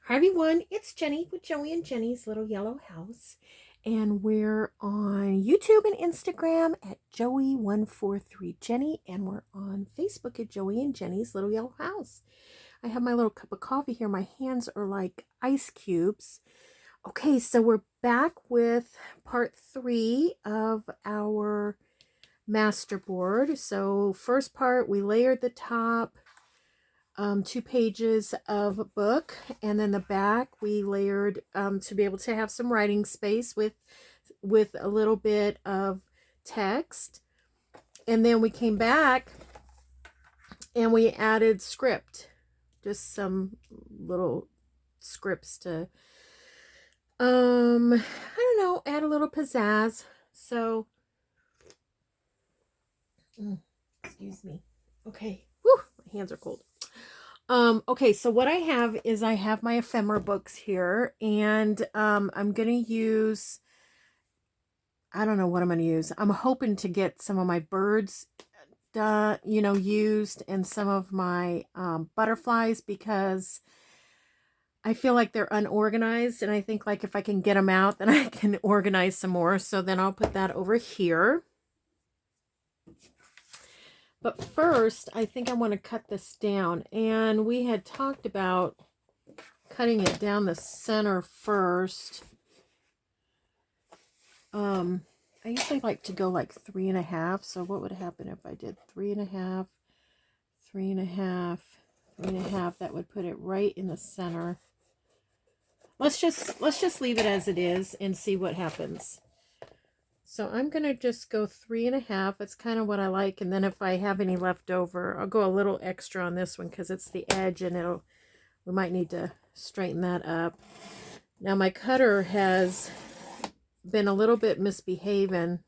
Hi everyone, it's Jenny with Joey and Jenny's Little Yellow House, and we're on YouTube and Instagram at Joey143Jenny, and we're on Facebook at Joey and Jenny's Little Yellow House. I have my little cup of coffee here. My hands are like ice cubes. Okay, so we're back with part 3 of our masterboard. So first part, we layered the top. 2 pages of a book, and then the back we layered to be able to have some writing space with a little bit of text. And then we came back and we added script, just some little scripts to I don't know, add a little pizzazz. So excuse me. Okay. Whew, my hands are cold. Okay, so what I have is I have my ephemera books here, and I'm going to use, I don't know what I'm going to use. I'm hoping to get some of my birds, used, and some of my butterflies, because I feel like they're unorganized, and I think like if I can get them out, then I can organize some more. So then I'll put that over here. But first, I think I want to cut this down. And we had talked about cutting it down the center first. I usually like to go like 3.5. So what would happen if I did 3.5, 3.5, 3.5? That would put it right in the center. Let's just leave it as it is and see what happens. So I'm going to just go 3.5. It's kind of what I like. And then if I have any left over, I'll go a little extra on this one because it's the edge, and we might need to straighten that up. Now my cutter has been a little bit misbehaving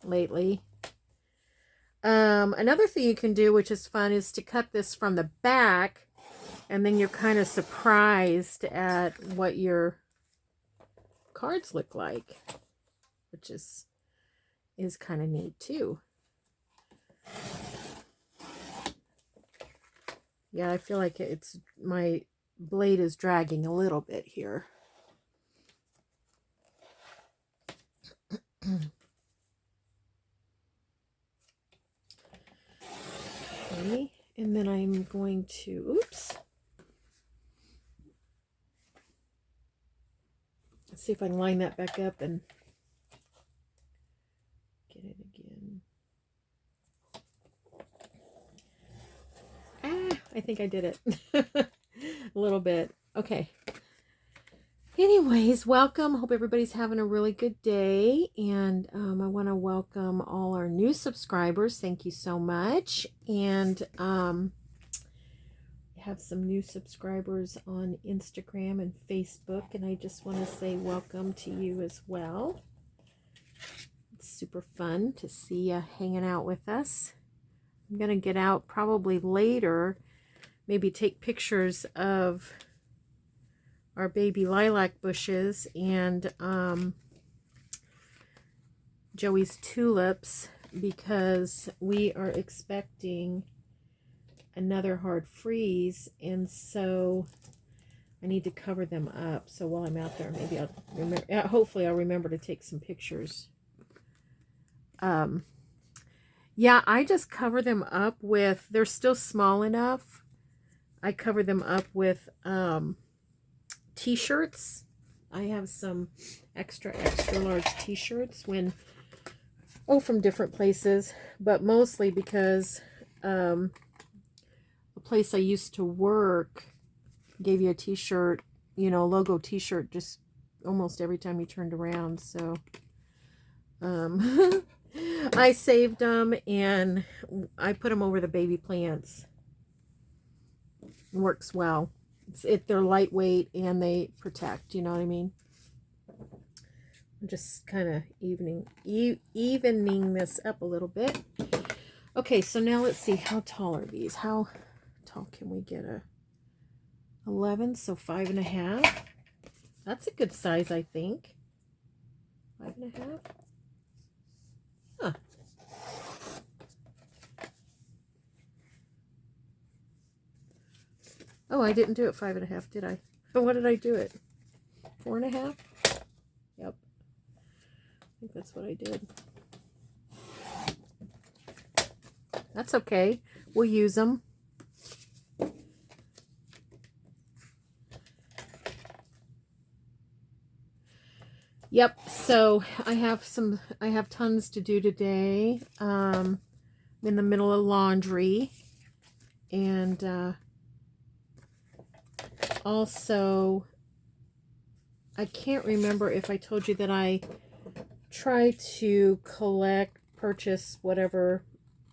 lately. Another thing you can do, which is fun, is to cut this from the back, and then you're kind of surprised at what your cards look like, which is kind of neat too. Yeah, I feel like my blade is dragging a little bit here. Okay, and then I'm going to, oops. Let's see if I can line that back up and get it again. I think I did it. A little bit. Okay. Anyways, welcome. Hope everybody's having a really good day. And I want to welcome all our new subscribers. Thank you so much. And have some new subscribers on Instagram and Facebook. And I just want to say welcome to you as well. It's super fun to see you hanging out with us. I'm going to get out probably later, maybe take pictures of our baby lilac bushes and Joey's tulips, because we are expecting another hard freeze, and so I need to cover them up. So while I'm out there, maybe I'll remember, hopefully I'll remember to take some pictures. Yeah, I just cover them up with, they're still small enough, I cover them up with t-shirts. I have some extra large t-shirts from different places, but mostly because the place I used to work gave you a t-shirt, logo t-shirt, just almost every time you turned around. So I saved them and I put them over the baby plants. It works well. They're lightweight and they protect, you know what I mean? I'm just kind of evening this up a little bit. Okay, so now let's see, how tall are these? How tall can we get? 11, so 5.5. That's a good size, I think. 5.5. Huh. Oh, I didn't do it 5.5, did I? What did I do it? 4.5? Yep. I think that's what I did. That's okay. We'll use them. Yep, so I have tons to do today. I'm in the middle of laundry. And also, I can't remember if I told you that I try to purchase whatever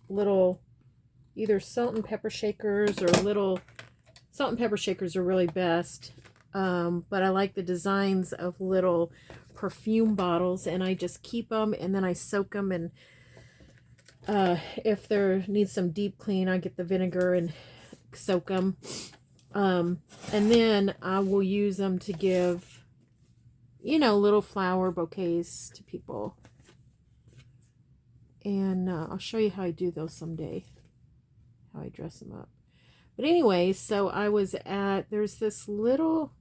little, either salt and pepper shakers or little, salt and pepper shakers are really best. But I like the designs of little perfume bottles, and I just keep them and then I soak them, and if there needs some deep clean, I get the vinegar and soak them. And then I will use them to give, little flower bouquets to people. And I'll show you how I do those someday, how I dress them up. But anyway, so I was there's this little,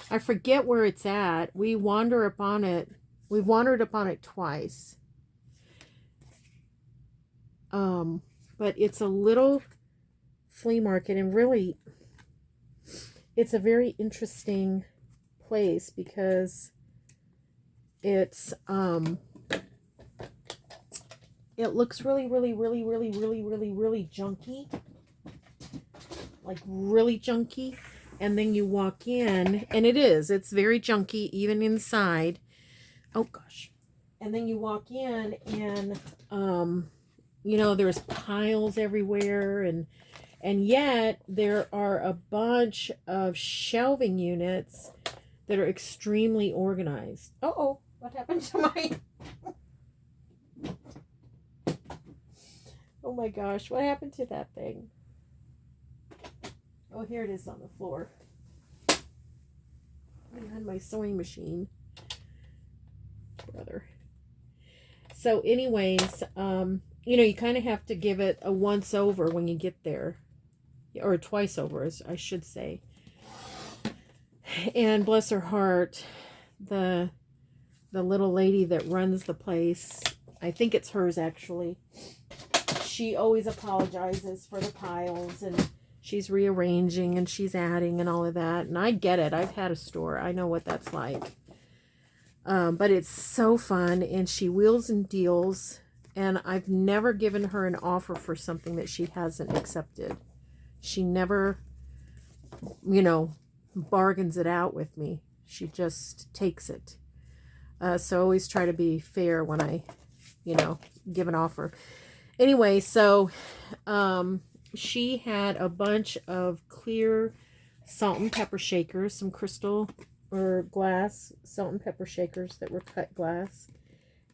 I forget where it's at. We wandered upon it twice. But it's a little flea market, and really, it's a very interesting place because it's, it looks really, really, really, really, really, really, really junky. Like really junky. And then you walk in, and it's very junky, even inside. Oh gosh. And then you walk in, and there's piles everywhere, and yet there are a bunch of shelving units that are extremely organized. Uh-oh, what happened to my oh my gosh, what happened to that thing? Oh, here it is on the floor. Behind my sewing machine. Brother. So anyways, you kind of have to give it a once over when you get there. Or twice over, as I should say. And bless her heart, the little lady that runs the place, I think it's hers actually, she always apologizes for the piles, and she's rearranging and she's adding and all of that. And I get it. I've had a store. I know what that's like. But it's so fun, and she wheels and deals, and I've never given her an offer for something that she hasn't accepted. She never, bargains it out with me. She just takes it. So I always try to be fair when I, give an offer. Anyway, so she had a bunch of clear salt and pepper shakers, some crystal or glass salt and pepper shakers that were cut glass.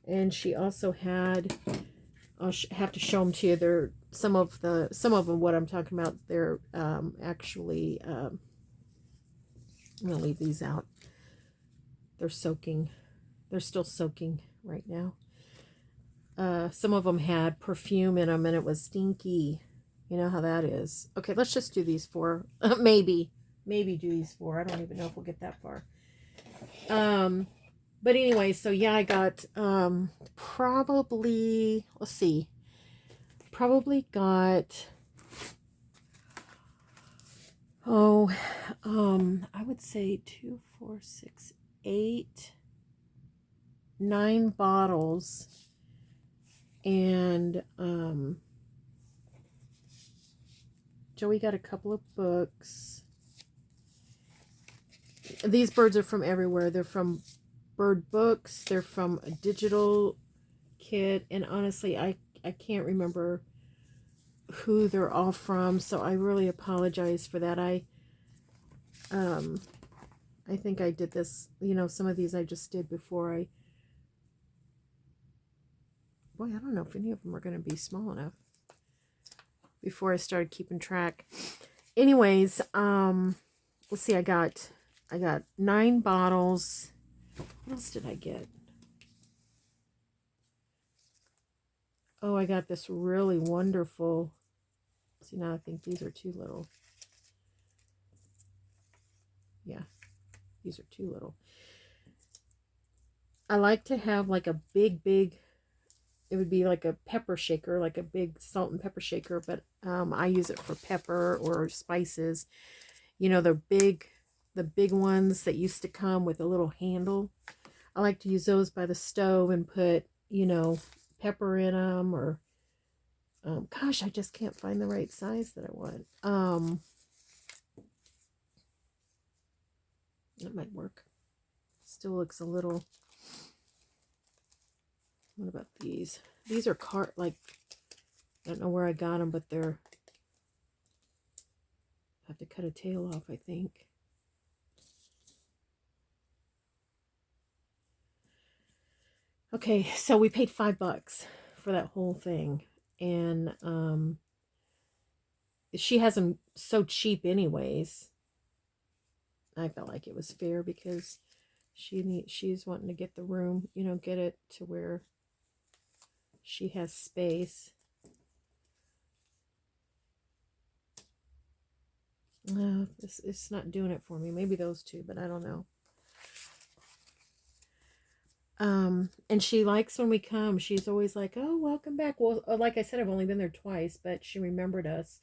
And she also had, I'll have to show them to you. They're some of them, what I'm talking about, they're actually, I'm going to leave these out. They're soaking. They're still soaking right now. Some of them had perfume in them, and it was stinky. You know how that is. Okay, let's just do these 4. Maybe do these 4. I don't even know if we'll get that far. But anyway, so yeah, I got probably, let's see, got, I would say 2, 4, 6, 8, 9 bottles, and Joey got a couple of books. These birds are from everywhere. They're from Bird Books. They're from a digital kit. And honestly, I can't remember who they're all from. So I really apologize for that. I think I did this, some of these I just did before boy, I don't know if any of them are going to be small enough before I started keeping track. Anyways, let's see, I got 9 bottles. What else did I get? Oh, I got this really wonderful. See, now I think these are too little. Yeah. These are too little. I like to have like a big, it would be like a pepper shaker, like a big salt and pepper shaker, but I use it for pepper or spices. You know, the big ones that used to come with a little handle. I like to use those by the stove and put, you know, pepper in them, or gosh, I just can't find the right size that I want. That might work. Still looks a little. What about these? These are like, I don't know where I got them, but they're, I have to cut a tail off, I think. Okay, so we paid $5 for that whole thing, and she has them so cheap anyways. I felt like it was fair because she's wanting to get the room, you know, get it to where she has space. It's not doing it for me. Maybe those two, but I don't know. And she likes when we come. She's always like, "Oh, welcome back." Well, like I said, I've only been there twice, but she remembered us.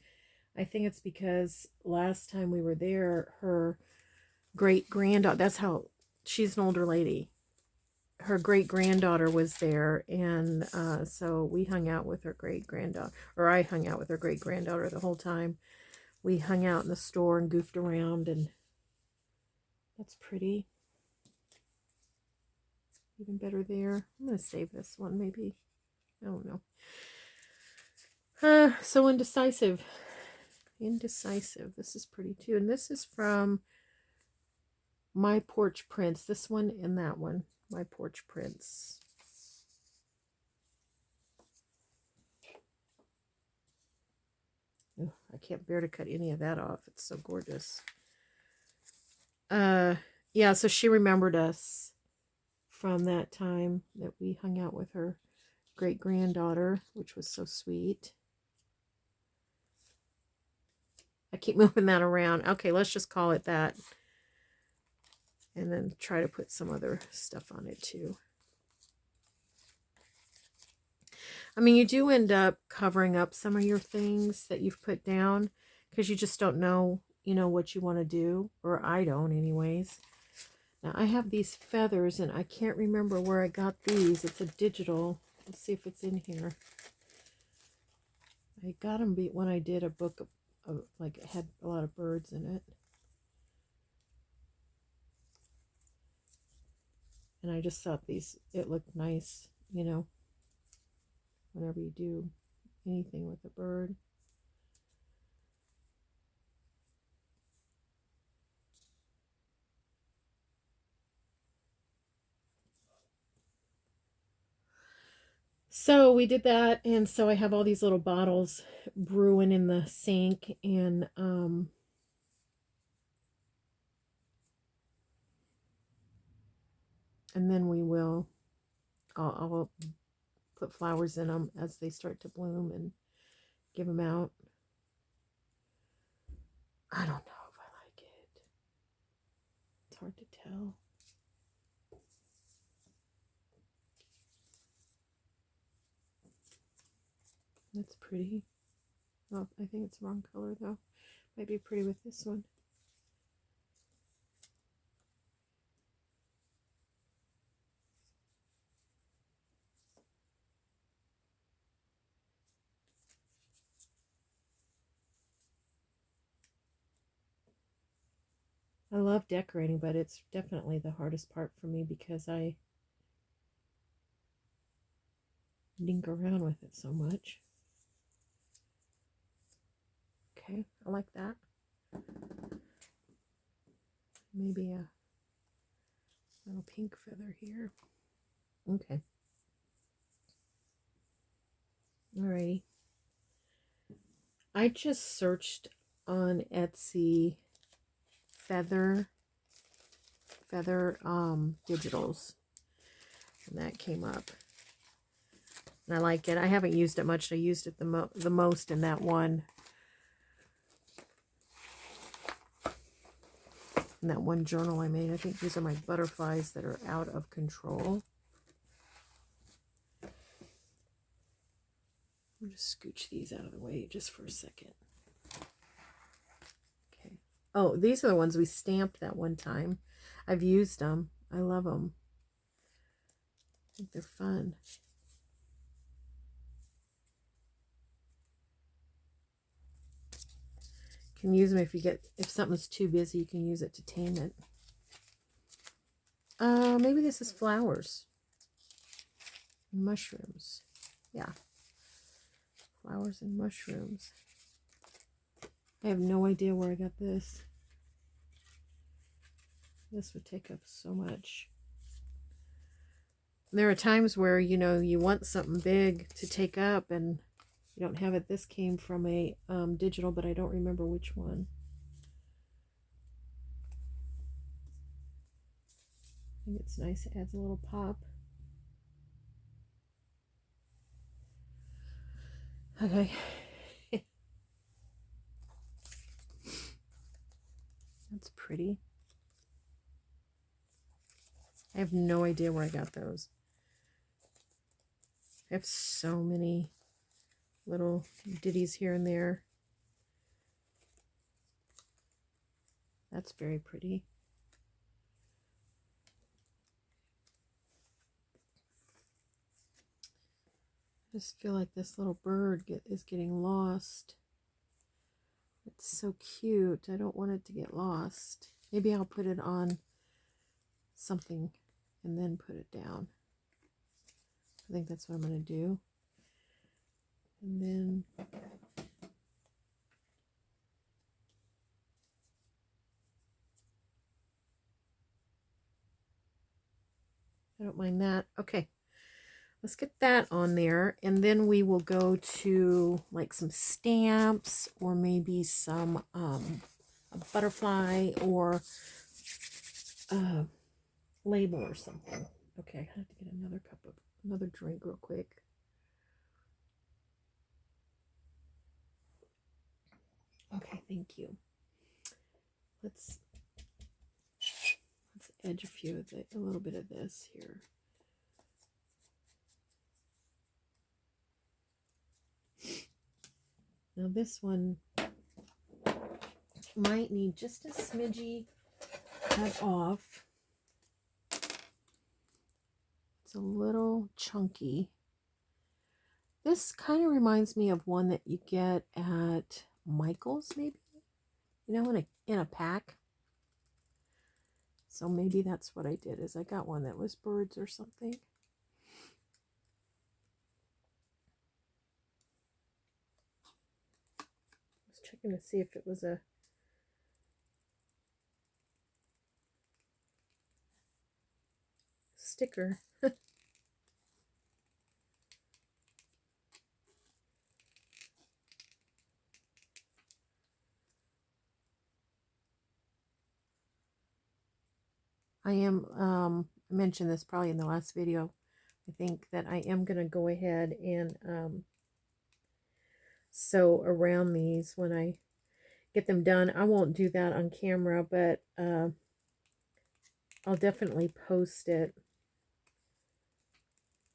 I think it's because last time we were there, her great granddaughter, that's how, she's an older lady. Her great granddaughter was there, and so we hung out with her great granddaughter, or I hung out with her great granddaughter the whole time. We hung out in the store and goofed around, and that's pretty. Even better there. I'm going to save this one, maybe. I don't know. So indecisive. Indecisive. This is pretty too. And this is from My Porch Prints. This one and that one. My Porch Prints. Oh, I can't bear to cut any of that off. It's so gorgeous. Yeah, so she remembered us from that time that we hung out with her great granddaughter, which was so sweet. I keep moving that around. Okay, let's just call it that. And then try to put some other stuff on it too. I mean, you do end up covering up some of your things that you've put down because you just don't know, you know, what you want to do. Or I don't anyways. Now, I have these feathers, and I can't remember where I got these. It's a digital. Let's see if it's in here. I got them when I did a book of like, it had a lot of birds in it. And I just thought it looked nice, you know, whenever you do anything with a bird. So we did that, and so I have all these little bottles brewing in the sink, and then I'll put flowers in them as they start to bloom and give them out. I don't know if I like it. It's hard to tell. That's pretty. Oh, I think it's the wrong color though. Might be pretty with this one. I love decorating, but it's definitely the hardest part for me because I dink around with it so much. Okay, I like that. Maybe a little pink feather here. Okay. Alrighty. I just searched on Etsy feather digitals, and that came up. And I like it. I haven't used it much. I used it the most in that one in that one journal I made. I think these are my butterflies that are out of control. I'll just scooch these out of the way just for a second. Okay. Oh, these are the ones we stamped that one time. I've used them. I love them. I think they're fun. You can use them if something's too busy, you can use it to tame it. Maybe this is flowers. Mushrooms. Yeah. Flowers and mushrooms. I have no idea where I got this. This would take up so much. There are times where, you know, you want something big to take up and you don't have it. This came from a digital, but I don't remember which one. I think it's nice. It adds a little pop. Okay. That's pretty. I have no idea where I got those. I have so many little ditties here and there. That's very pretty. I just feel like this little bird is getting lost. It's so cute. I don't want it to get lost. Maybe I'll put it on something and then put it down. I think that's what I'm going to do. And then I don't mind that. Okay. Let's get that on there, and then we will go to like some stamps or maybe some a butterfly or a label or something. Okay, I have to get another drink real quick. Okay, thank you. Let's edge a little bit of this here. Now this one might need just a smidgy cut off. It's a little chunky. This kind of reminds me of one that you get at Michael's, maybe, you know, in a pack. So maybe that's what I did, is I got one that was birds or something. Checking to see if it was a sticker. I mentioned this probably in the last video. I think that I am going to go ahead and sew around these when I get them done. I won't do that on camera, but I'll definitely post it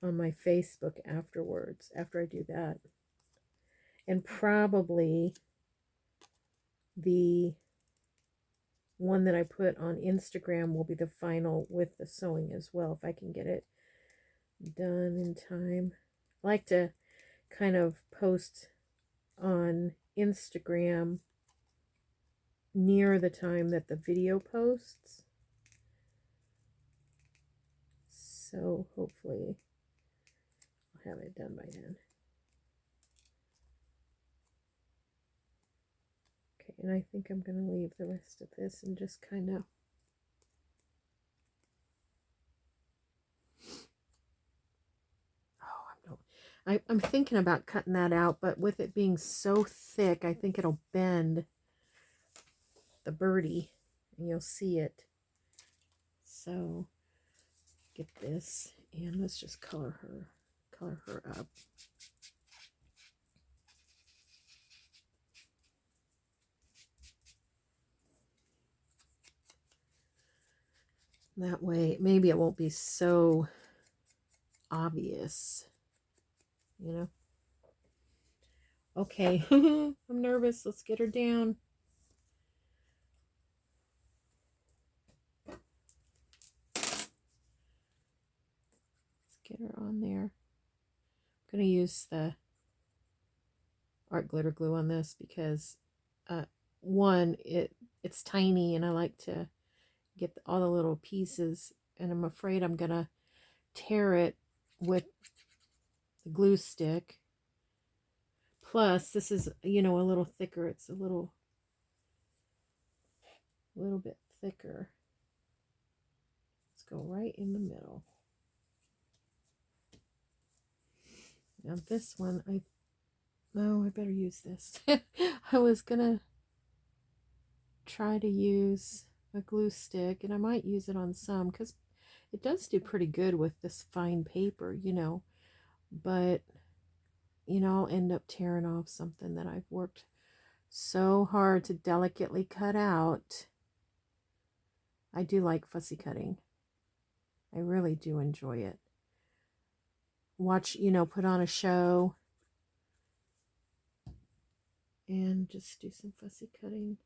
on my Facebook afterwards, after I do that. And probably the one that I put on Instagram will be the final with the sewing as well, if I can get it done in time. I like to kind of post on Instagram near the time that the video posts. So hopefully I'll have it done by then. Okay, and I think I'm going to leave the rest of this and just kind of I'm thinking about cutting that out, but with it being so thick, I think it'll bend the birdie and you'll see it. So get this, and let's just color her up. That way, maybe it won't be so obvious, you know? Okay, I'm nervous. Let's get her down. Let's get her on there. I'm going to use the art glitter glue on this because, one, it's tiny and I like to get all the little pieces, and I'm afraid I'm going to tear it with the glue stick. Plus, this is, you know, a little thicker. It's a little bit thicker. Let's go right in the middle. Now this one, I better use this. I was gonna try to use a glue stick, and I might use it on some because it does do pretty good with this fine paper, you know, but you know, I'll end up tearing off something that I've worked so hard to delicately cut out. I do like fussy cutting. I really do enjoy it. Watch, you know, put on a show and just do some fussy cutting.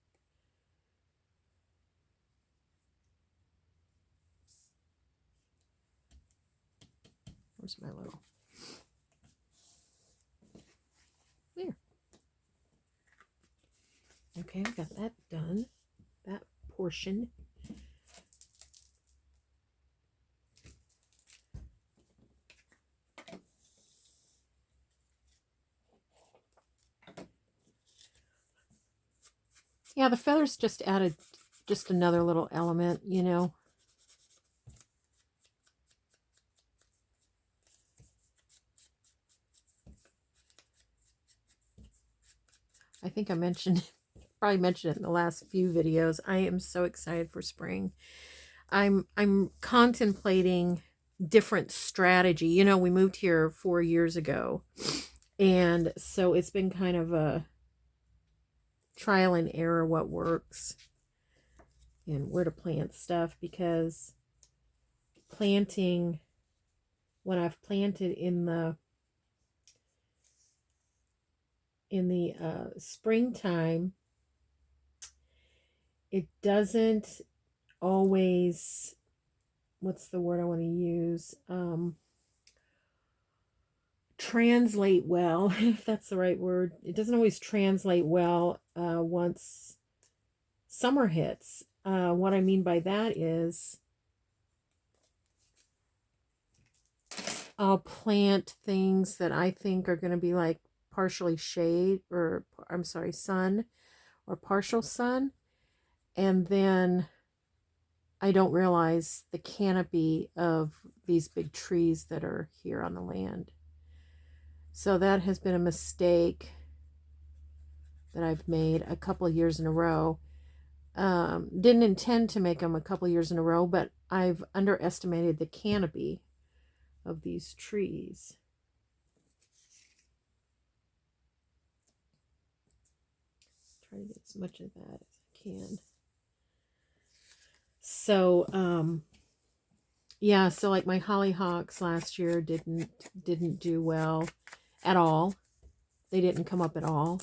Where's my little... There. Okay, I got that done. That portion. Yeah, the feathers just added just another little element, you know. I think I mentioned, probably mentioned it in the last few videos. I am so excited for spring. I'm contemplating different strategy. You know, we moved here 4 years ago, and so it's been kind of a trial and error what works and where to plant stuff, because planting, when I've planted in the springtime, it doesn't always, what's the word I want to use, translate well, if that's the right word. It doesn't always translate well once summer hits. What I mean by that is I'll plant things that I think are going to be like partially shade, or I'm sorry, sun or partial sun, and then I don't realize the canopy of these big trees that are here on the land. So that has been a mistake that I've made a couple of years in a row. Didn't intend to make them a couple of years in a row, but I've underestimated the canopy of these trees. Try to get as much of that as I can. So, yeah, so like my hollyhocks last year didn't do well at all. They didn't come up at all.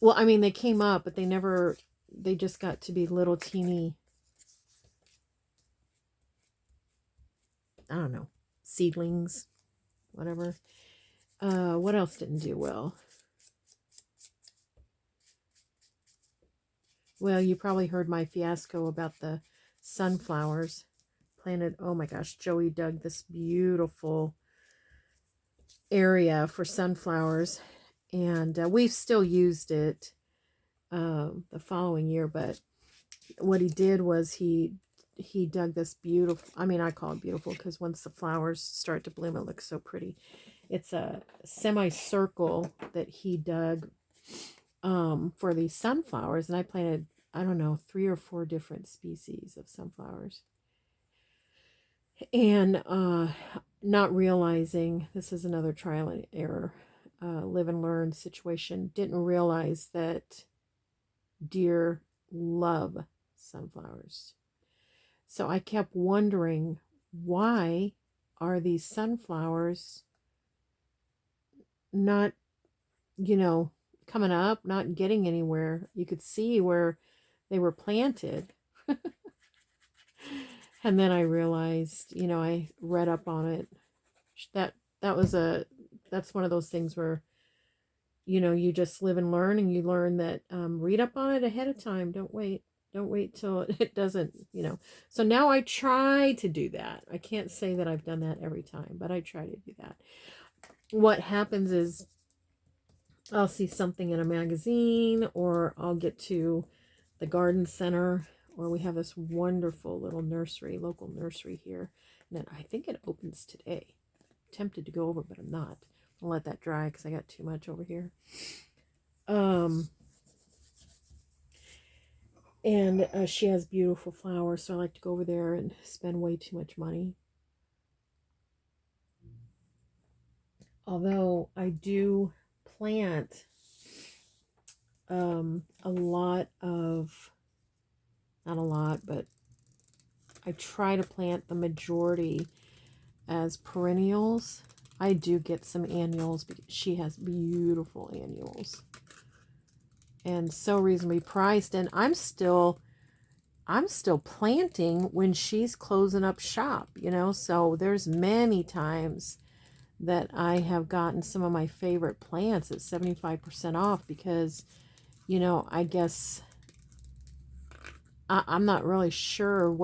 Well, I mean, they came up, but they just got to be little teeny, I don't know, seedlings, whatever. What else didn't do well? Well, you probably heard my fiasco about the sunflowers. Planted, oh my gosh, Joey dug this beautiful area for sunflowers, and we've still used it the following year, but what he did was he dug this beautiful, I mean, I call it beautiful because once the flowers start to bloom, it looks so pretty. It's a semicircle that he dug for these sunflowers, and I planted, I don't know, 3 or 4 different species of sunflowers. And not realizing, this is another trial and error, live and learn situation, didn't realize that deer love sunflowers. So I kept wondering, why are these sunflowers not, you know, coming up, not getting anywhere? You could see where they were planted. And then I realized, I read up on it. That that was a that's one of those things where, you just live and learn, and you learn that, read up on it ahead of time. Don't wait till it doesn't, so now I try to do that. I can't say that I've done that every time, but I try to do that. What happens is, I'll see something in a magazine, or I'll get to the garden center, or we have this wonderful little nursery, local nursery here, and I think it opens today. I'm tempted to go over, but I'm not. I'll let that dry because I got too much over here. And she has beautiful flowers, so I like to go over there and spend way too much money. Although I do plant a lot of, not a lot, but I try to plant the majority as perennials. I do get some annuals because she has beautiful annuals and so reasonably priced. And I'm still planting when she's closing up shop, so there's many times that I have gotten some of my favorite plants at 75% off because, I guess I'm not really sure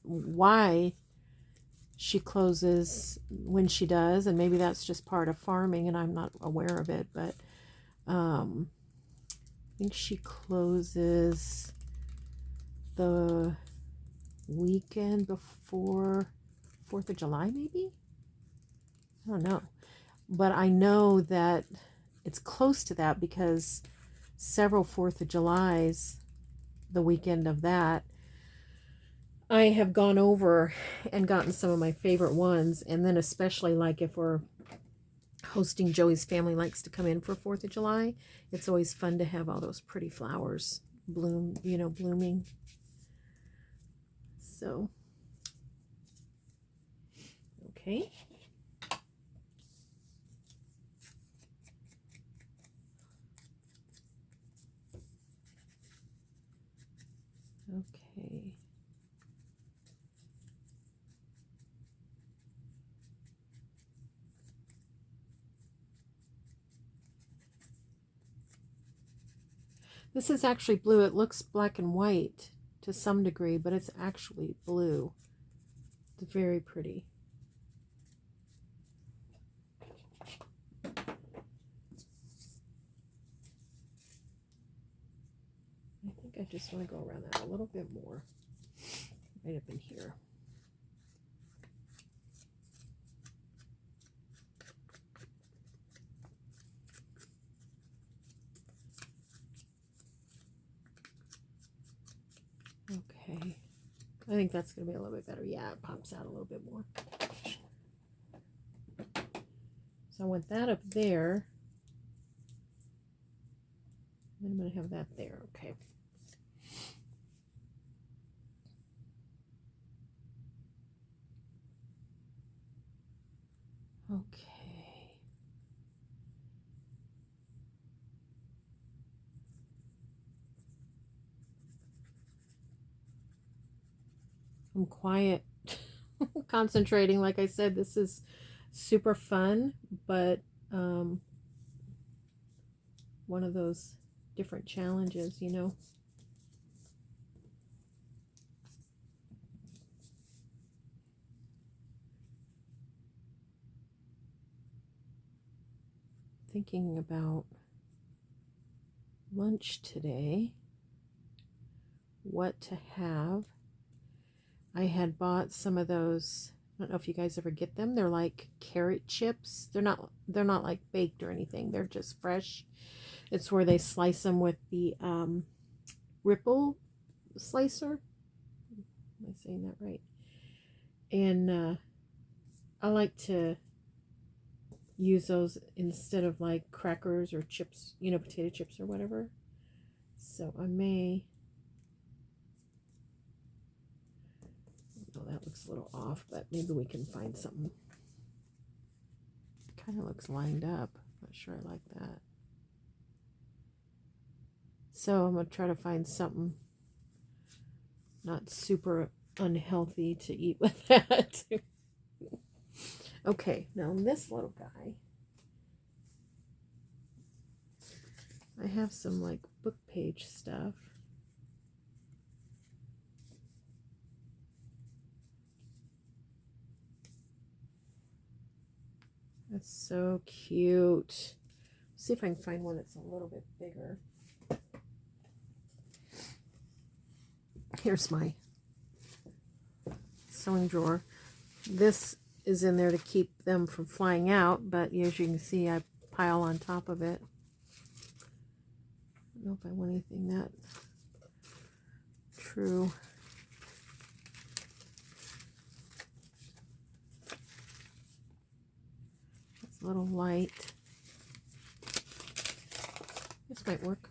why she closes when she does, and maybe that's just part of farming and I'm not aware of it, but I think she closes the weekend before 4th of July, maybe? I don't know. But I know that it's close to that because several 4th of Julys, the weekend of that, I have gone over and gotten some of my favorite ones. And then especially like if we're hosting, Joey's family likes to come in for 4th of July. It's always fun to have all those pretty flowers blooming. So, okay. Okay. This is actually blue. It looks black and white to some degree, but it's actually blue. It's very pretty. I think I just want to go around that a little bit more. Right up in here. Okay. I think that's going to be a little bit better. Yeah, it pops out a little bit more. So I want that up there. Then I'm going to have that there. Okay. Okay. I'm quiet, concentrating. Like I said, this is super fun, but one of those different challenges, Thinking about lunch today, what to have. I had bought some of those, I don't know if you guys ever get them. They're like carrot chips. They're not like baked or anything. They're just fresh. It's where they slice them with the ripple slicer. Am I saying that right? And I like to use those instead of like crackers or chips, potato chips or whatever. So I may that looks a little off, but maybe we can find something. Kind of looks lined up. Not sure I like that. So I'm going to try to find something not super unhealthy to eat with that. Okay, now this little guy, I have some like book page stuff. That's so cute. See if I can find one that's a little bit bigger. Here's my sewing drawer. This is in there to keep them from flying out, but as you can see, I pile on top of it. I don't know if I want anything that true. It's a little light. This might work.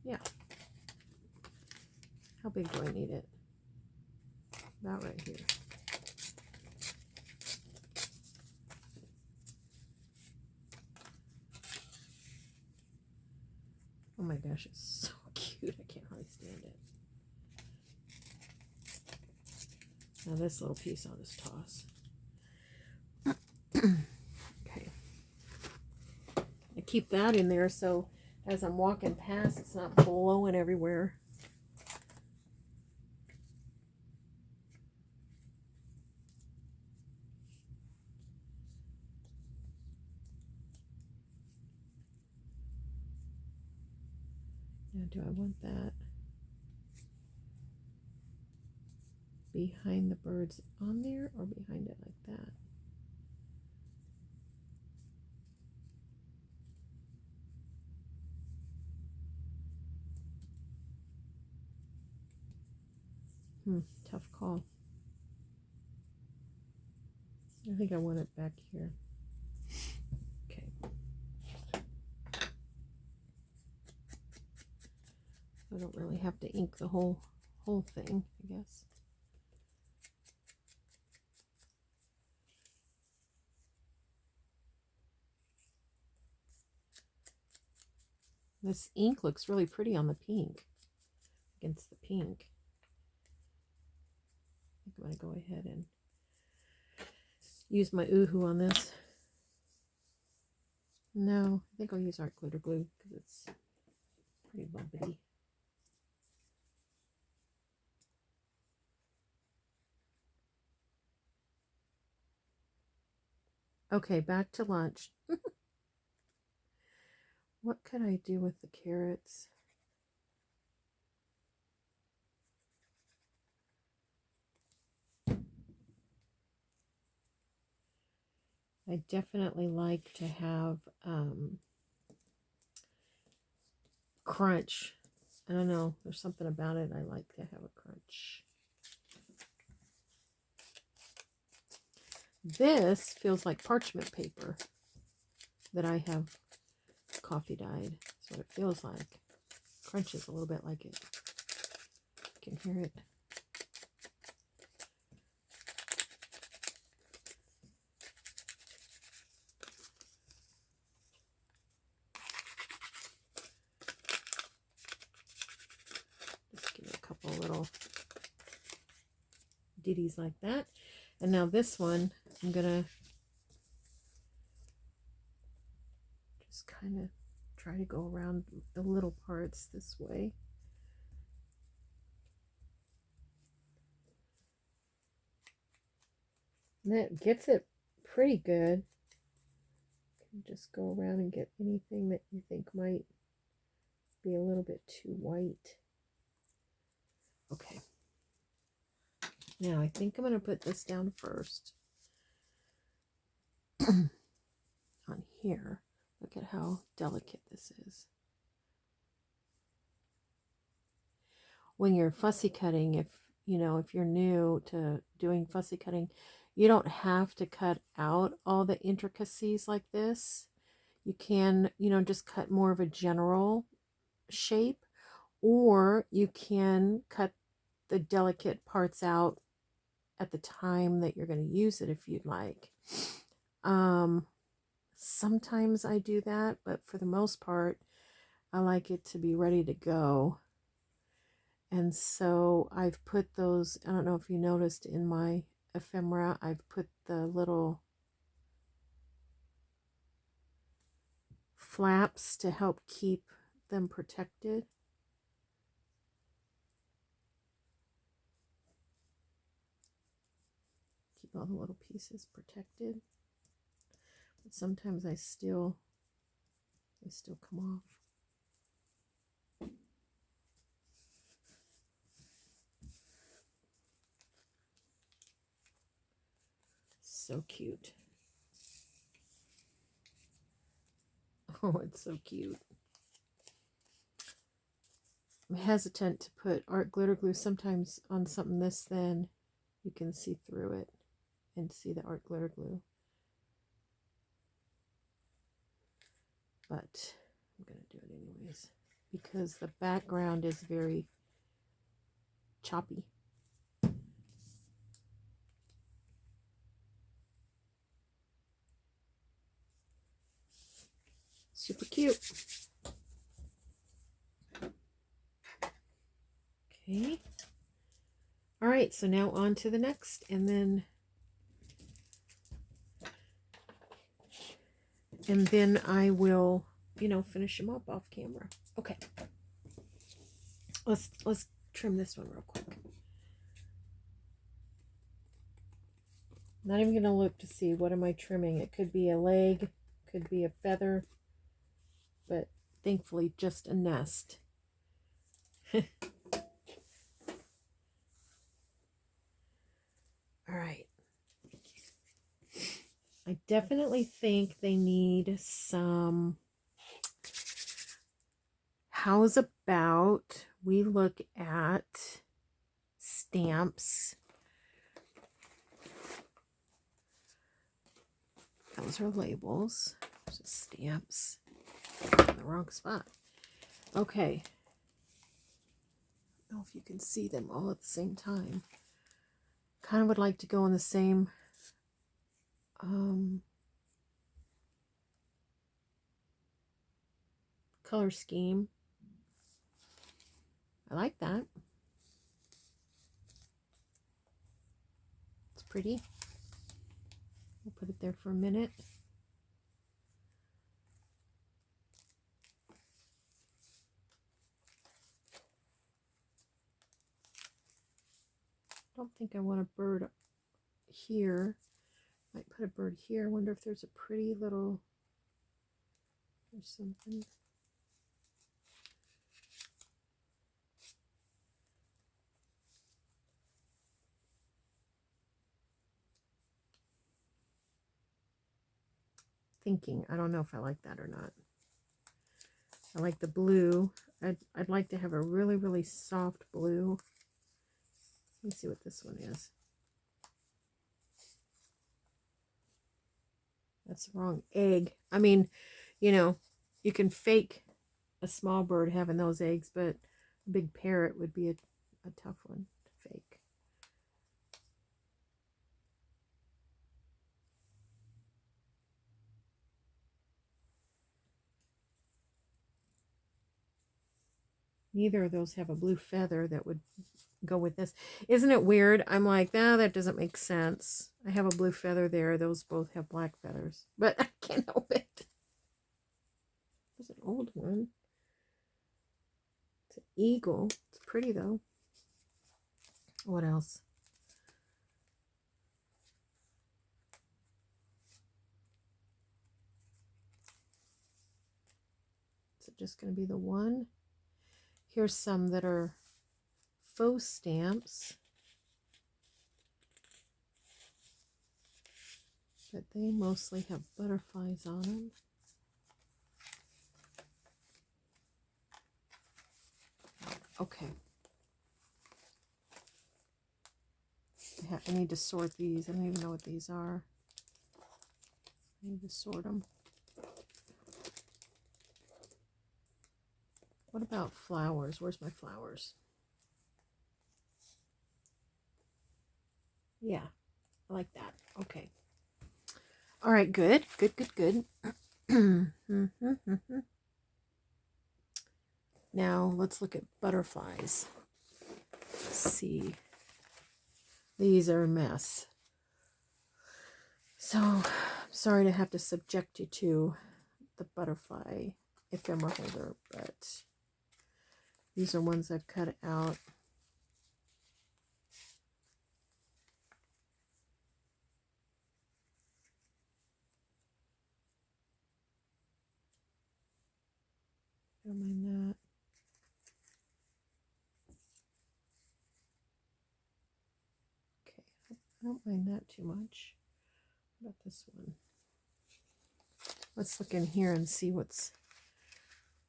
Yeah. How big do I need it? About right here. Oh my gosh, it's so cute. I can't hardly stand it. Now this little piece I'll just toss. Okay. I keep that in there so as I'm walking past, it's not blowing everywhere. Now, do I want that behind the birds on there or behind it like that? Tough call. I think I want it back here. Okay. I don't really have to ink the whole thing, I guess. This ink looks really pretty on the pink, against the pink. I think I'm going to go ahead and use my Oohoo on this. No, I think I'll use Art Glitter Glue because it's pretty bumpety. Okay, back to lunch. What could I do with the carrots? I definitely like to have crunch. I don't know, there's something about it. I like to have a crunch. This feels like parchment paper that I have coffee dyed. That's what it feels like. Crunches a little bit like it. You can hear it. Just give it a couple little ditties like that. And now this one, I'm gonna just kind of try to go around the little parts this way. And that gets it pretty good. You can just go around and get anything that you think might be a little bit too white. Okay. Now I think I'm going to put this down first. On here. Look at how delicate this is. When you're fussy cutting, if you're new to doing fussy cutting, you don't have to cut out all the intricacies like this. You can, just cut more of a general shape, or you can cut the delicate parts out at the time that you're going to use it if you'd like. Sometimes I do that, but for the most part, I like it to be ready to go. And so I've put those, I don't know if you noticed in my ephemera, I've put the little flaps to help keep them protected. Keep all the little pieces protected. But sometimes they still come off. So cute. Oh, it's so cute. I'm hesitant to put art glitter glue. Sometimes on something this thin, you can see through it and see the art glitter glue. But I'm going to do it anyways because the background is very choppy. Super cute. Okay. All right, so now on to the next, and then I will, finish them up off camera. Okay. Let's trim this one real quick. Not even going to look to see what am I trimming. It could be a leg, could be a feather, but thankfully just a nest. All right. I definitely think they need some. How's about we look at stamps? Those are labels. Just stamps. In the wrong spot. Okay. I don't know if you can see them all at the same time. Kind of would like to go in the same color scheme. I like that. It's pretty. We'll put it there for a minute. I don't think I want a bird here. Might put a bird here. I wonder if there's a pretty little or something. Thinking, I don't know if I like that or not. I like the blue. I'd like to have a really, really soft blue. Let me see what this one is. That's the wrong egg. I mean, you can fake a small bird having those eggs, but a big parrot would be a tough one to fake. Neither of those have a blue feather that would go with this. Isn't it weird? I'm like, that doesn't make sense. I have a blue feather there. Those both have black feathers, but I can't help it. There's an old one. It's an eagle. It's pretty though. What else? Is it just going to be the one? Here's some that are faux stamps, but they mostly have butterflies on them. Okay. I need to sort these. I don't even know what these are. I need to sort them. What about flowers? Where's my flowers? Yeah, I like that. Okay. All right, good. Good, good, good. Now let's look at butterflies. Let's see. These are a mess. So I'm sorry to have to subject you to the butterfly ephemera holder, but these are ones I've cut out. Don't mind that. Okay, I don't mind that too much. What about this one? Let's look in here and see what's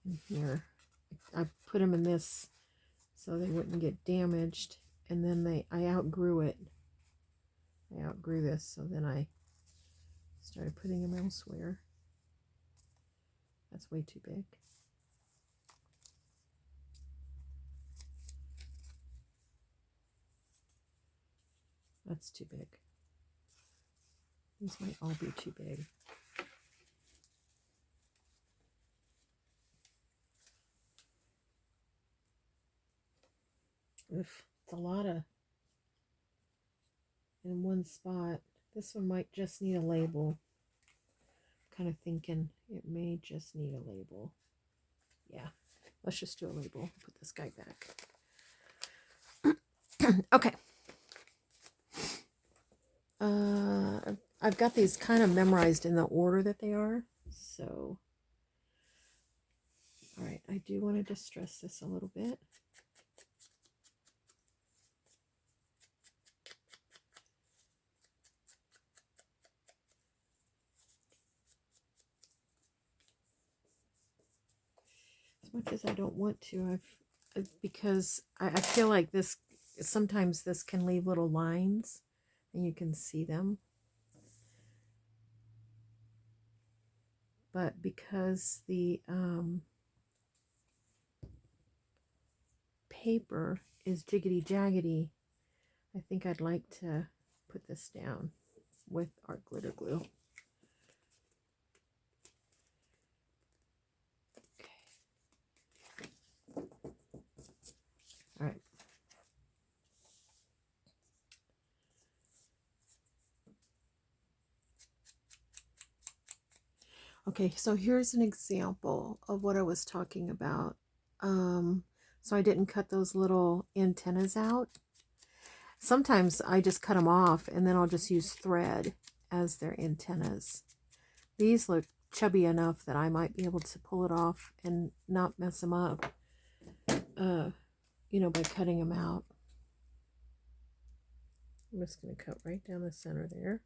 in here. I put them in this so they wouldn't get damaged, and then I outgrew it. I outgrew this, so then I started putting them elsewhere. That's way too big. That's too big. These might all be too big. Oof, it's a lot of in one spot. This one might just need a label. Kind of thinking it may just need a label. Yeah, let's just do a label. Put this guy back. Okay. I've got these kind of memorized in the order that they are. So, all right, I do want to distress this a little bit. As much as I don't want to, because I feel like this, sometimes this can leave little lines and you can see them. But because the paper is jiggity jaggedy, I think I'd like to put this down with our glitter glue. Okay. All right. Okay, so here's an example of what I was talking about. So I didn't cut those little antennas out. Sometimes I just cut them off and then I'll just use thread as their antennas. These look chubby enough that I might be able to pull it off and not mess them up, you know, by cutting them out. I'm just going to cut right down the center there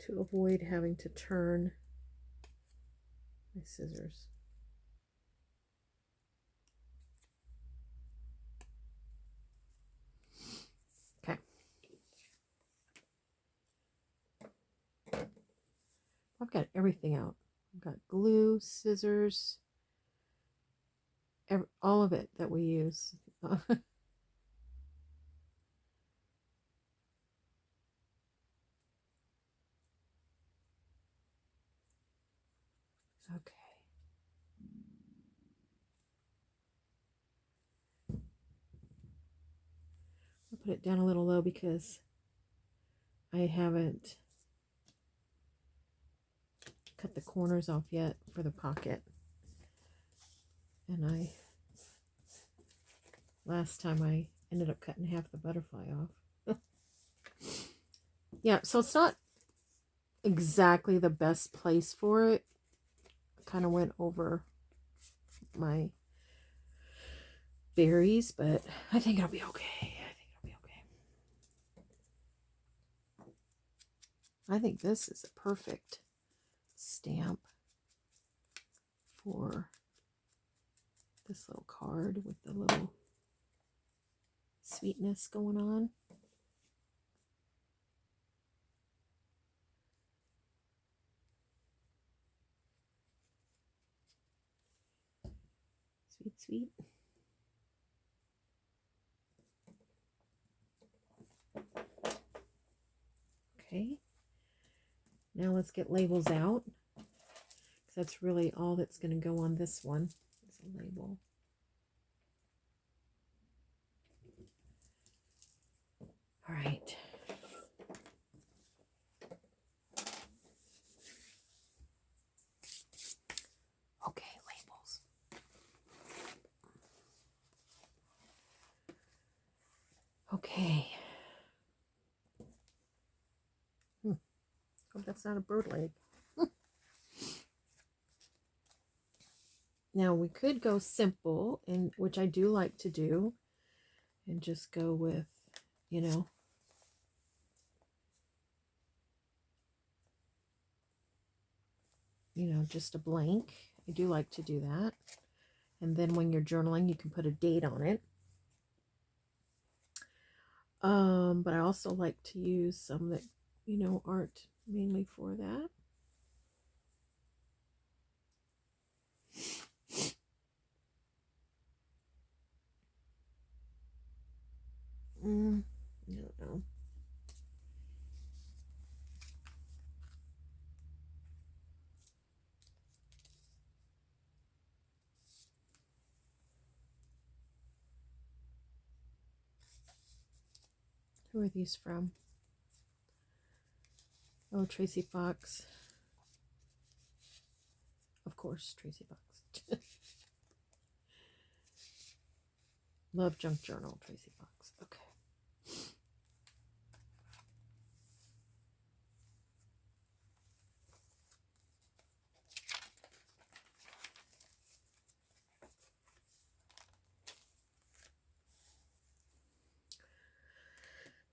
to avoid having to turn my scissors. Okay. I've got everything out. I've got glue, scissors, all of it that we use. Okay. I'll put it down a little low because I haven't cut the corners off yet for the pocket. And last time I ended up cutting half the butterfly off. Yeah, so it's not exactly the best place for it. Kind of went over my berries, but I think it'll be okay. I think this is a perfect stamp for this little card with the little sweetness going on. Sweet, sweet. Now let's get labels out. That's really all that's going to go on this one is a label. All right. Okay, labels. Okay. Hope that's not a bird leg. Now we could go simple, and which I do like to do, and just go with, you know, just a blank. I do like to do that. And then when you're journaling, you can put a date on it. But I also like to use some that, aren't mainly for that. I don't know. Who are these from? Oh, Tracy Fox. Of course, Tracy Fox. Love Junk Journal, Tracy Fox. Okay.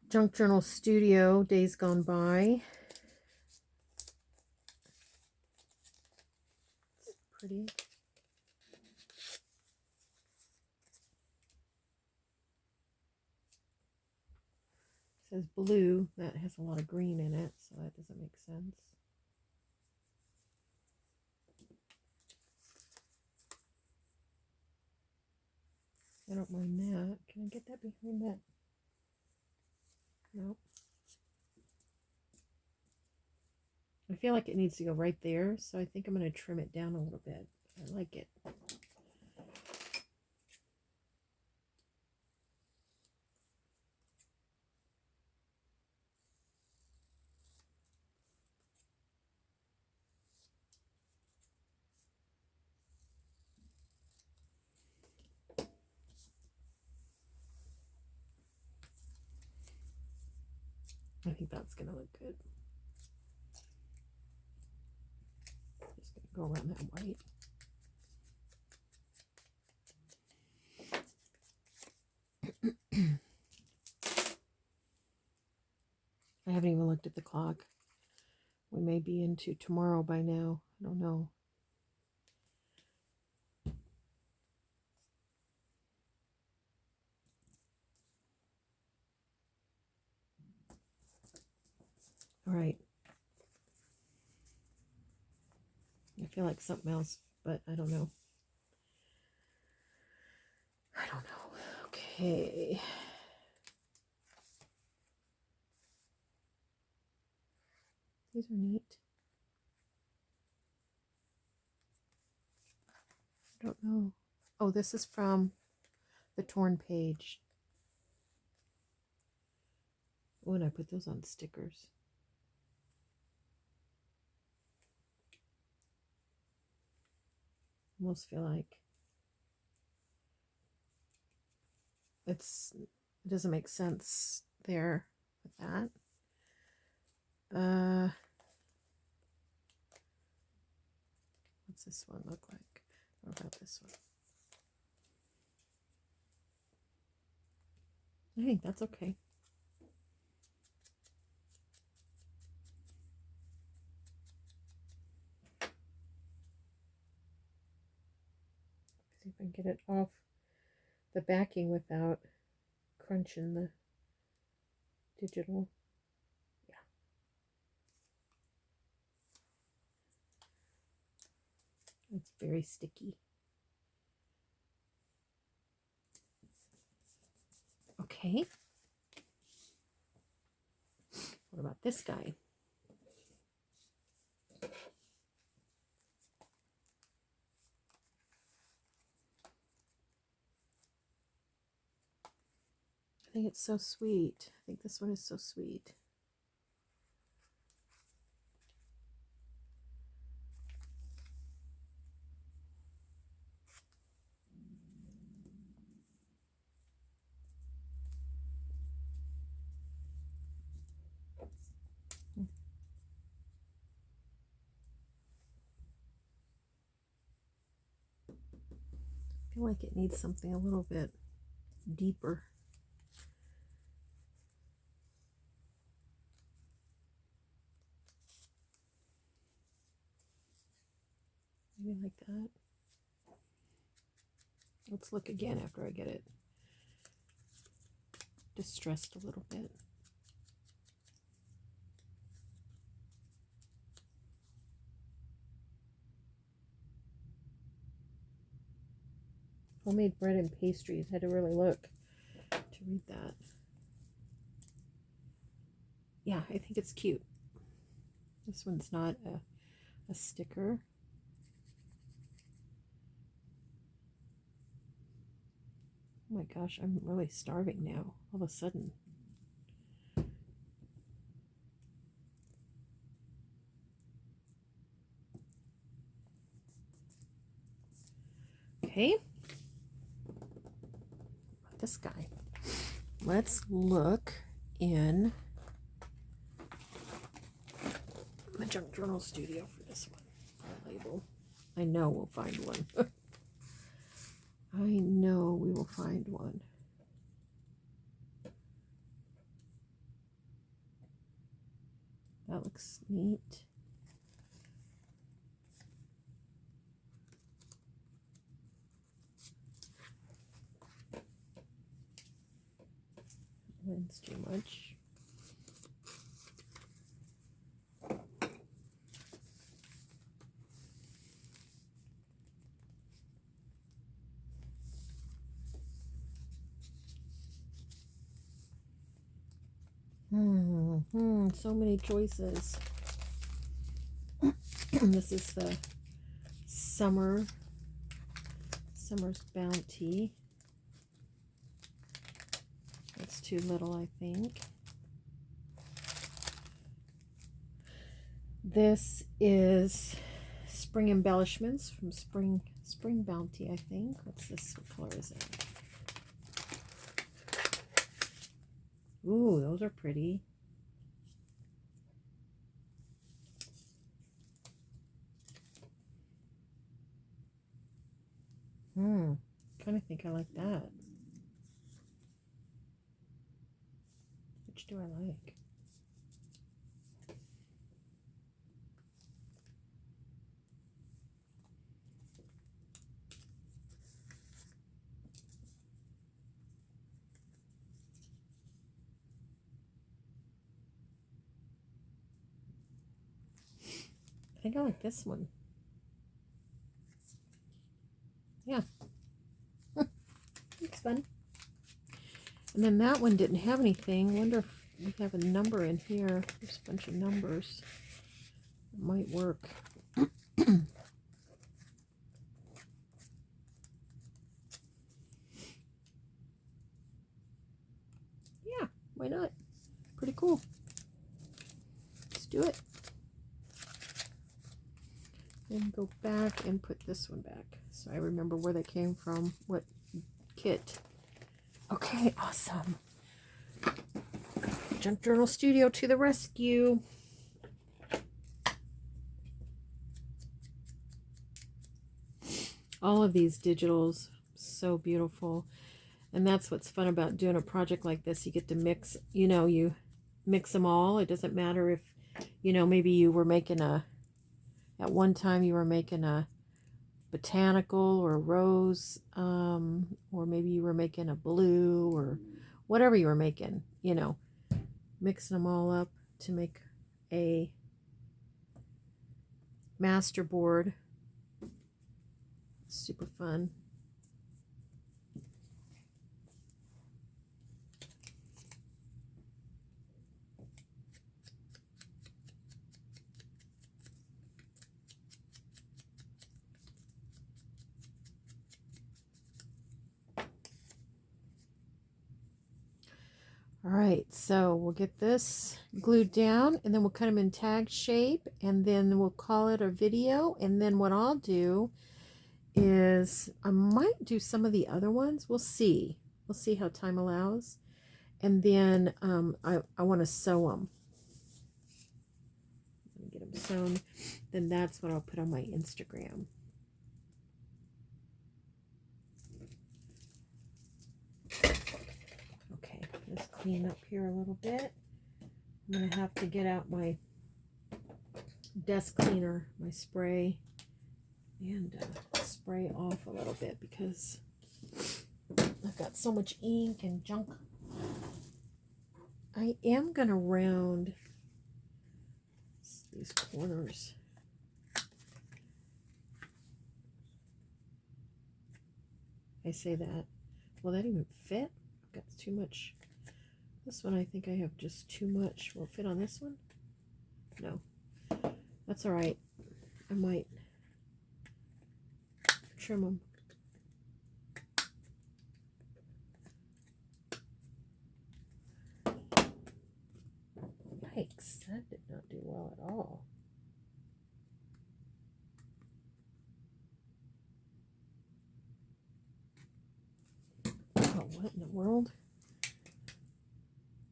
Junk Journal Studio, Days Gone By. It's pretty. It says blue. That has a lot of green in it, so that doesn't make sense. I don't mind that. Can I get that behind that? Nope. I feel like it needs to go right there, so I think I'm going to trim it down a little bit. I like it. I think that's going to look good. Just going to go around that white. I haven't even looked at the clock. We may be into tomorrow by now. I don't know. All right. I feel like something else, but I don't know. I don't know. Okay. These are neat. I don't know. Oh, this is from the Torn Page. Oh, and I put those on stickers. Almost feel like it doesn't make sense there with that. What's this one look like? What about this one? I think that's okay. See if I can get it off the backing without crunching the digital. Yeah. It's very sticky. Okay. What about this guy? think it's so sweet. I think this one is so sweet. I feel like it needs something a little bit deeper. Maybe like that. Let's look again after I get it distressed a little bit. Homemade bread and pastries. Had to really look to read that. Yeah, I think it's cute. This one's not a sticker. Oh my gosh, I'm really starving now, all of a sudden. Okay. This guy. Let's look in the Junk Journal Studio for this one. For a label. I know we'll find one. I know we will find one. That looks neat. That's too much. So many choices. This is the Summer's Bounty. That's too little, I think. This is Spring Embellishments from Spring Bounty, I think. What's this? What color is it? Ooh, those are pretty. Kind of think I like that. Which do I like? I think I like this one. Yeah. It's fun. And then that one didn't have anything. I wonder if we have a number in here. There's a bunch of numbers. It might work. Yeah, why not? Pretty cool. Let's do it. And go back and put this one back so I remember where they came from, what kit. Okay, awesome. Junk Journal Studio to the rescue. All of these digitals, so beautiful. And that's what's fun about doing a project like this. You get to mix, you mix them all. It doesn't matter if, maybe you were making at one time you were making a botanical or a rose, or maybe you were making a blue or whatever you were making, mixing them all up to make a master board. Super fun. All right, so we'll get this glued down and then we'll cut them in tag shape and then we'll call it a video. And then what I'll do is I might do some of the other ones. We'll see. We'll see how time allows. And then I want to sew them. Get them sewn. Then that's what I'll put on my Instagram. Okay, let's clean up here a little bit. I'm going to have to get out my desk cleaner, my spray, and spray off a little bit because I've got so much ink and junk. I am going to round these corners. I say that. Will that even fit? I've got too much. This one, I think I have just too much. Will it fit on this one? No. That's all right. I might trim them. Yikes, that did not do well at all. Oh, what in the world?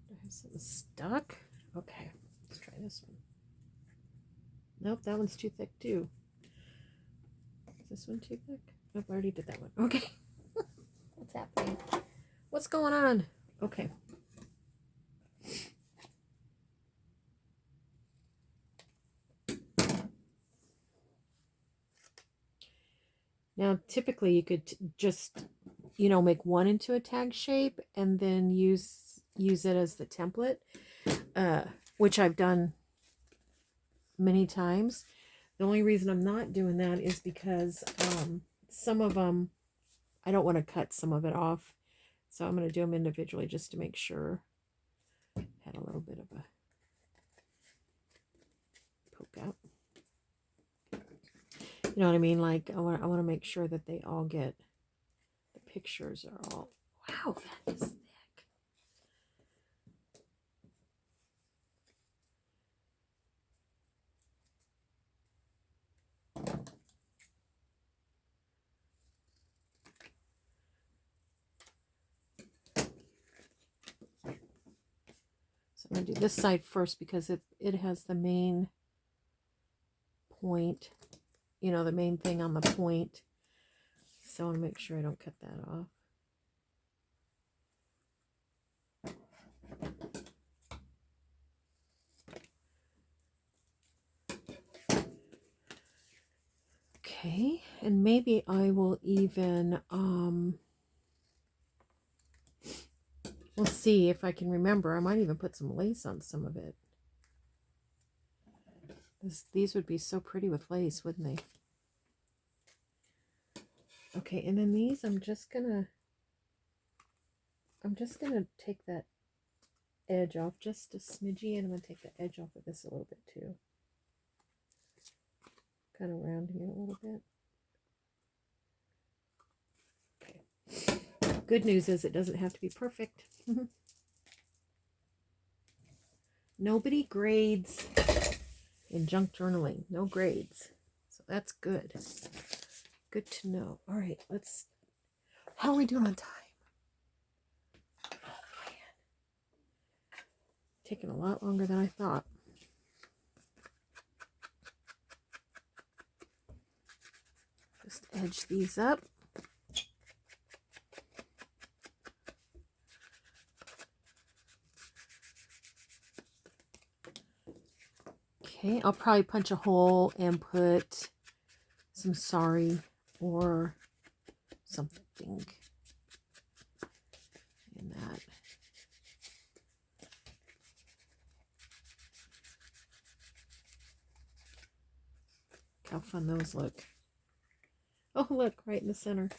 I have something stuck? Okay, let's try this one. Nope, that one's too thick too. Is this one too thick? Nope, I already did that one. Okay. What's happening? What's going on? Okay. Now, typically you could just, you know, make one into a tag shape and then use it as the template, which I've done many times. The only reason I'm not doing that is because some of them, I don't want to cut some of it off. So I'm going to do them individually just to make sure. Had a little bit of a poke out. You know what I mean? Like I want to make sure that they all get, the pictures are all, wow, that is thick. So I'm going to do this side first because it has the main point, you know, the main thing on the point. So I want to make sure I don't cut that off. Okay, and maybe I will even, we'll see if I can remember. I might even put some lace on some of it. These would be so pretty with lace, wouldn't they? Okay, and then these, I'm just gonna take that edge off just a smidgy, and I'm gonna take the edge off of this a little bit too. Kind of rounding it a little bit. Okay. Good news is it doesn't have to be perfect. Nobody grades in junk journaling. No grades. So that's good. Good to know. All right, let's... How are we doing on time? Oh, man. Taking a lot longer than I thought. Just edge these up. Okay, I'll probably punch a hole and put some sari or something in that. Look how fun those look. Oh, look, right in the center.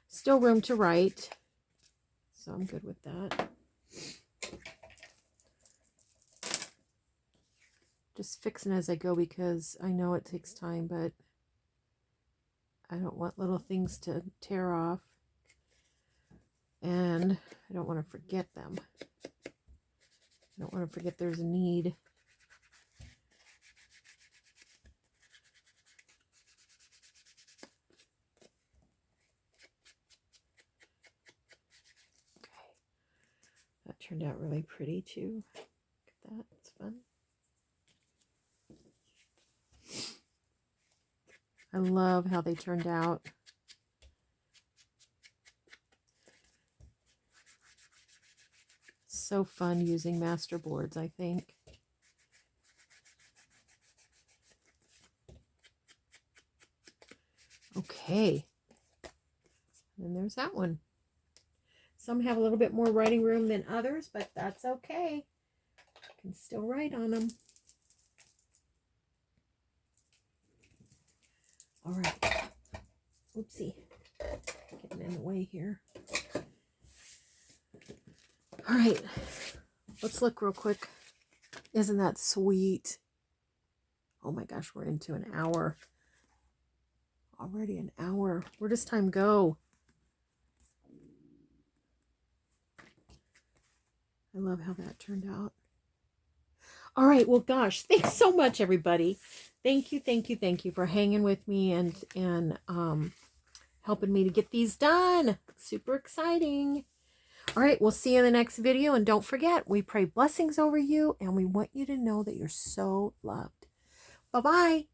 Still room to write, so I'm good with that. Just fixing as I go because I know it takes time, but I don't want little things to tear off. And I don't want to forget them. I don't want to forget there's a need. Okay. That turned out really pretty too. Look at that. It's fun. I love how they turned out. So fun using master boards, I think. Okay. And there's that one. Some have a little bit more writing room than others, but that's okay. I can still write on them. All right. Oopsie. Getting in the way here. All right. Let's look real quick. Isn't that sweet? Oh my gosh, we're into an hour. Already an hour. Where does time go? I love how that turned out. All right. Well, gosh, thanks so much, everybody. Thank you for hanging with me and helping me to get these done. Super exciting. All right, we'll see you in the next video. And don't forget, we pray blessings over you, and we want you to know that you're so loved. Bye-bye.